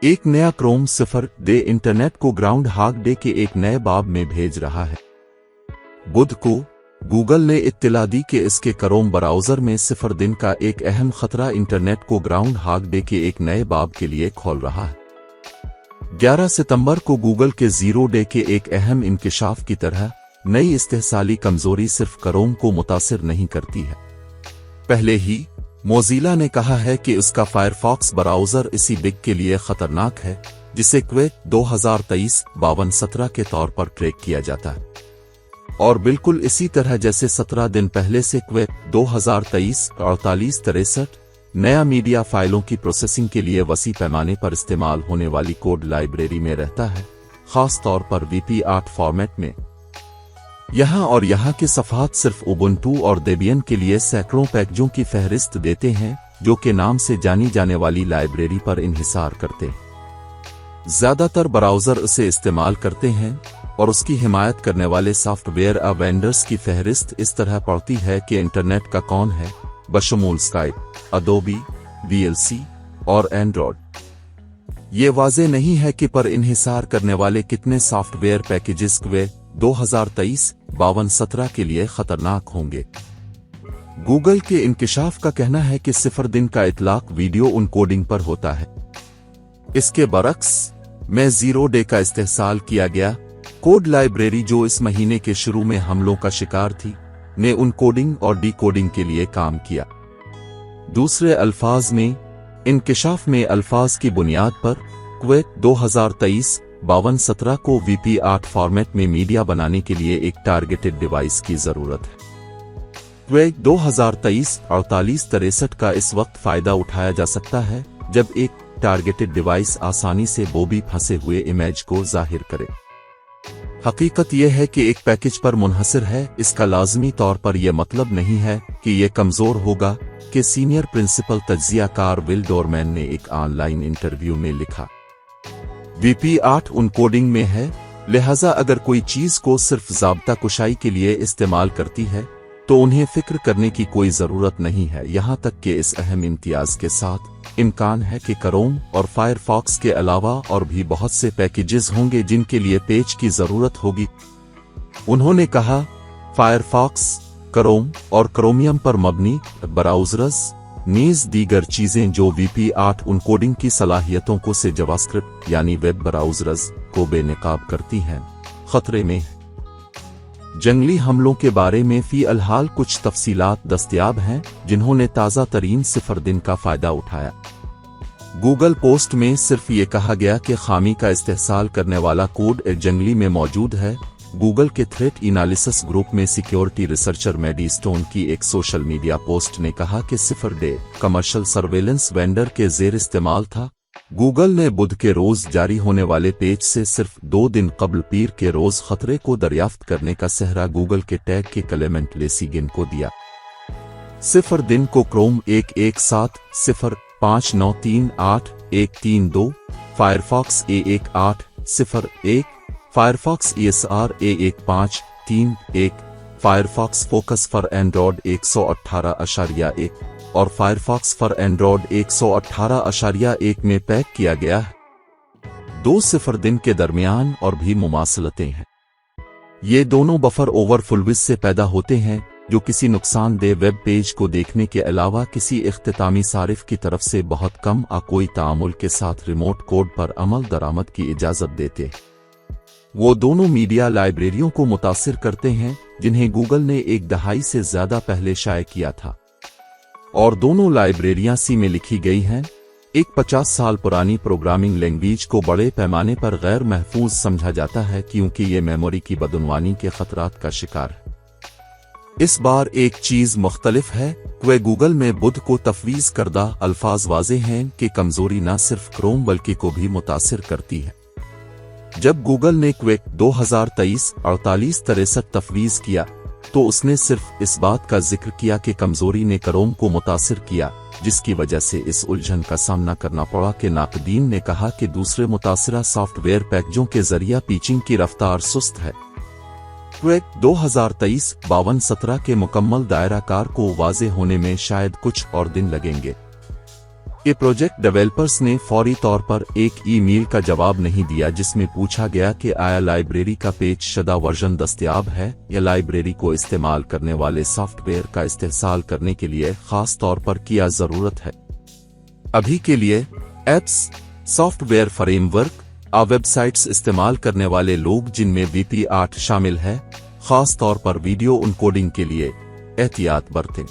एक नया क्रोम सिफर day internet को ग्राउंड हाक डे के एक नए बाब में भेज रहा है। बुध को गूगल ने इत्तला दी कि इसके क्रोम ब्राउज़र में सिफर दिन का एक अहम खतरा इंटरनेट को ग्राउंड हाक डे के एक नए बाब के लिए खोल रहा है। 11 सितंबर को गूगल के जीरो डे के एक अहम इंकिशाफ की तरह नई इस्तेहसाली कमजोरी सिर्फ क्रोम को मुतासिर नहीं करती है। पहले ही मोज़िला ने कहा है कि उसका फायरफॉक्स ब्राउज़र इसी बिग के लिए खतरनाक है जिसे क्वेक 2023-52-17 के तौर पर ट्रैक किया जाता है, और बिल्कुल इसी तरह जैसे 17 दिन पहले से क्वेक 2023-48-63 नया मीडिया फाइलों की प्रोसेसिंग के लिए वसी पैमाने पर इस्तेमाल होने वाली कोड लाइब्रेरी में रहता है, खास तौर पर VP8 फॉर्मेट में। यहाँ के सफ़हात सिर्फ उबुंटू और डेबियन के लिए सैकड़ों पैकेजों की फहरिस्त देते हैं जो के नाम से जानी जाने वाली लाइब्रेरी पर इन्हिसार करते हैं। ज़्यादातर ब्राउज़र उसे इस्तेमाल करते हैं और उसकी हिमायत करने वाले सॉफ्टवेयर वेंडर्स की फहरिस्त इस तरह पड़ती है कि इंटरनेट का कौन है, बशमूल स्काइप, अडोबी, VLC और एंड्रॉयड। ये वाज़े नहीं है कि पर इन्हिसार करने वाले कितने सॉफ्टवेयर पैकेजेस क्वेक 2023-52-17 के लिए खतरनाक होंगे। गूगल के इंकिशाफ का कहना है कि सिफर दिन का इतलाक वीडियो उनकोडिंग पर होता है। इसके बरक्स में जीरो डे का इस्तेहसाल किया गया कोड लाइब्रेरी जो इस महीने के शुरू में हमलों का शिकार थी, ने उनकोडिंग और डिकोडिंग के लिए काम किया। दूसरे अल्फाज में इंकिशाफ में अल्फाज की बुनियाद पर क्वेक 2023-52-17 को VP8 फॉर्मेट में मीडिया बनाने के लिए एक टारगेटेड डिवाइस की जरूरत है। क्वेक 2023-48-63 का इस वक्त फायदा उठाया जा सकता है जब एक टारगेटेड डिवाइस आसानी से बोबी फंसे हुए इमेज को जाहिर करे। हकीकत यह है कि एक पैकेज पर मुनहसर है, इसका लाजमी तौर पर यह मतलब नहीं है कि यह कमजोर होगा कि सीनियर प्रिंसिपल तज्जियाकार विल डोरमैन ने एक ऑनलाइन इंटरव्यू में लिखा। VP8 उनकोडिंग में है, लिहाजा अगर कोई चीज को सिर्फ ज़ाब्ता कुशाई के लिए इस्तेमाल करती है तो उन्हें फिक्र करने की कोई जरूरत नहीं है। यहां तक कि इस अहम इम्तियाज के साथ इम्कान है कि क्रोम और फायरफॉक्स के अलावा और भी बहुत से पैकेजेस होंगे जिनके लिए पेज की जरूरत होगी। उन्होंने कहा, फायरफॉक्स, क्रोम और क्रोमियम पर मबनी ब्राउज़र्स नीज दीगर चीजें जो VP8 उनकोडिंग की सलाहियतों को से जावास्क्रिप्ट यानी वेब ब्राउज़र्स को बेनकाब करती हैं, खतरे में है। जंगली हमलों के बारे में फ़ी-अल-हाल कुछ तफसीलात दस्तयाब हैं जिन्होंने ताज़ा तरीन सिफर दिन का फ़ायदा उठाया। गूगल पोस्ट में सिर्फ ये कहा गया कि खामी का इस्तेहसाल करने वाला कोड जंगली में मौजूद है। गूगल के थ्रेट एनालिसिस ग्रुप में सिक्योरिटी रिसर्चर मैडी स्टोन की एक सोशल मीडिया पोस्ट ने कहा कि सिफर डे कमर्शियल सर्वेलेंस वेंडर के जेर इस्तेमाल था। गूगल ने बुध के रोज जारी होने वाले पेज से सिर्फ 2 दिन कबल पीर के रोज खतरे को दरियाफ्त करने का सहरा गूगल के टैग के क्लेमेंट लेसिगिन को दिया। सिफर दिन को Chrome 117-05938132, Firefox A18-01, Firefox ESR A1531, Firefox focus for Android 118.1 और फायरफॉक्स फॉर एंड्रॉयड 118.1 में पैक किया गया है। 2 सिफर दिन के दरमियान और भी मुमासलतें हैं। ये दोनों बफर ओवरफ्लो से पैदा होते हैं जो किसी नुकसानदेह वेब पेज को देखने के अलावा किसी इख्तितामी सारिफ की तरफ से बहुत कम कोई तामुल के साथ रिमोट कोड पर अमल दरामद की इजाजत देते हैं। वो दोनों मीडिया लाइब्रेरियों को मुतासिर करते हैं जिन्हें गूगल ने एक दहाई से ज्यादा पहले शाये किया था, और दोनों लाइब्रेरियां सी में लिखी गई हैं। एक 50 साल पुरानी प्रोग्रामिंग लैंग्वेज को बड़े पैमाने पर गैर महफूज समझा जाता है क्योंकि ये मेमोरी की बदउनवानी के खतरात का शिकार है। इस बार एक चीज मुख्तलिफ है। वे गूगल में बुध को तफवीज करदा अल्फाज वाजे हैं कि कमजोरी न सिर्फ क्रोम बल्कि को भी मुतासिर करती है। जब गूगल ने क्वेक 2023-48-63 तफवीज किया तो उसने सिर्फ इस बात का जिक्र किया कि कमजोरी ने क्रोम को मुतासिर किया, जिसकी वजह से इस उलझन का सामना करना पड़ा कि नाकदीन ने कहा कि दूसरे मुतासिरा सॉफ्टवेयर पैकेजों के जरिए पीचिंग की रफ्तार सुस्त है। क्वेक 2023-52-17 के मुकम्मल दायरा कार को वाजे होने में शायद कुछ और दिन लगेंगे। کہ پروجیکٹ ڈیولپرز نے فوری طور پر ایک ای میل کا جواب نہیں دیا جس میں پوچھا گیا کہ آیا لائبریری کا پیچ شدہ ورژن دستیاب ہے یا لائبریری کو استعمال کرنے والے سافٹ ویئر کا استحصال کرنے کے لیے خاص طور پر کیا ضرورت ہے۔ ابھی کے لیے apps, soft where frame work اور ویب سائٹس استعمال کرنے والے لوگ جن میں WP8 شامل ہے، خاص طور پر ویڈیو انکوڈنگ کے لیے احتیاط برتیں۔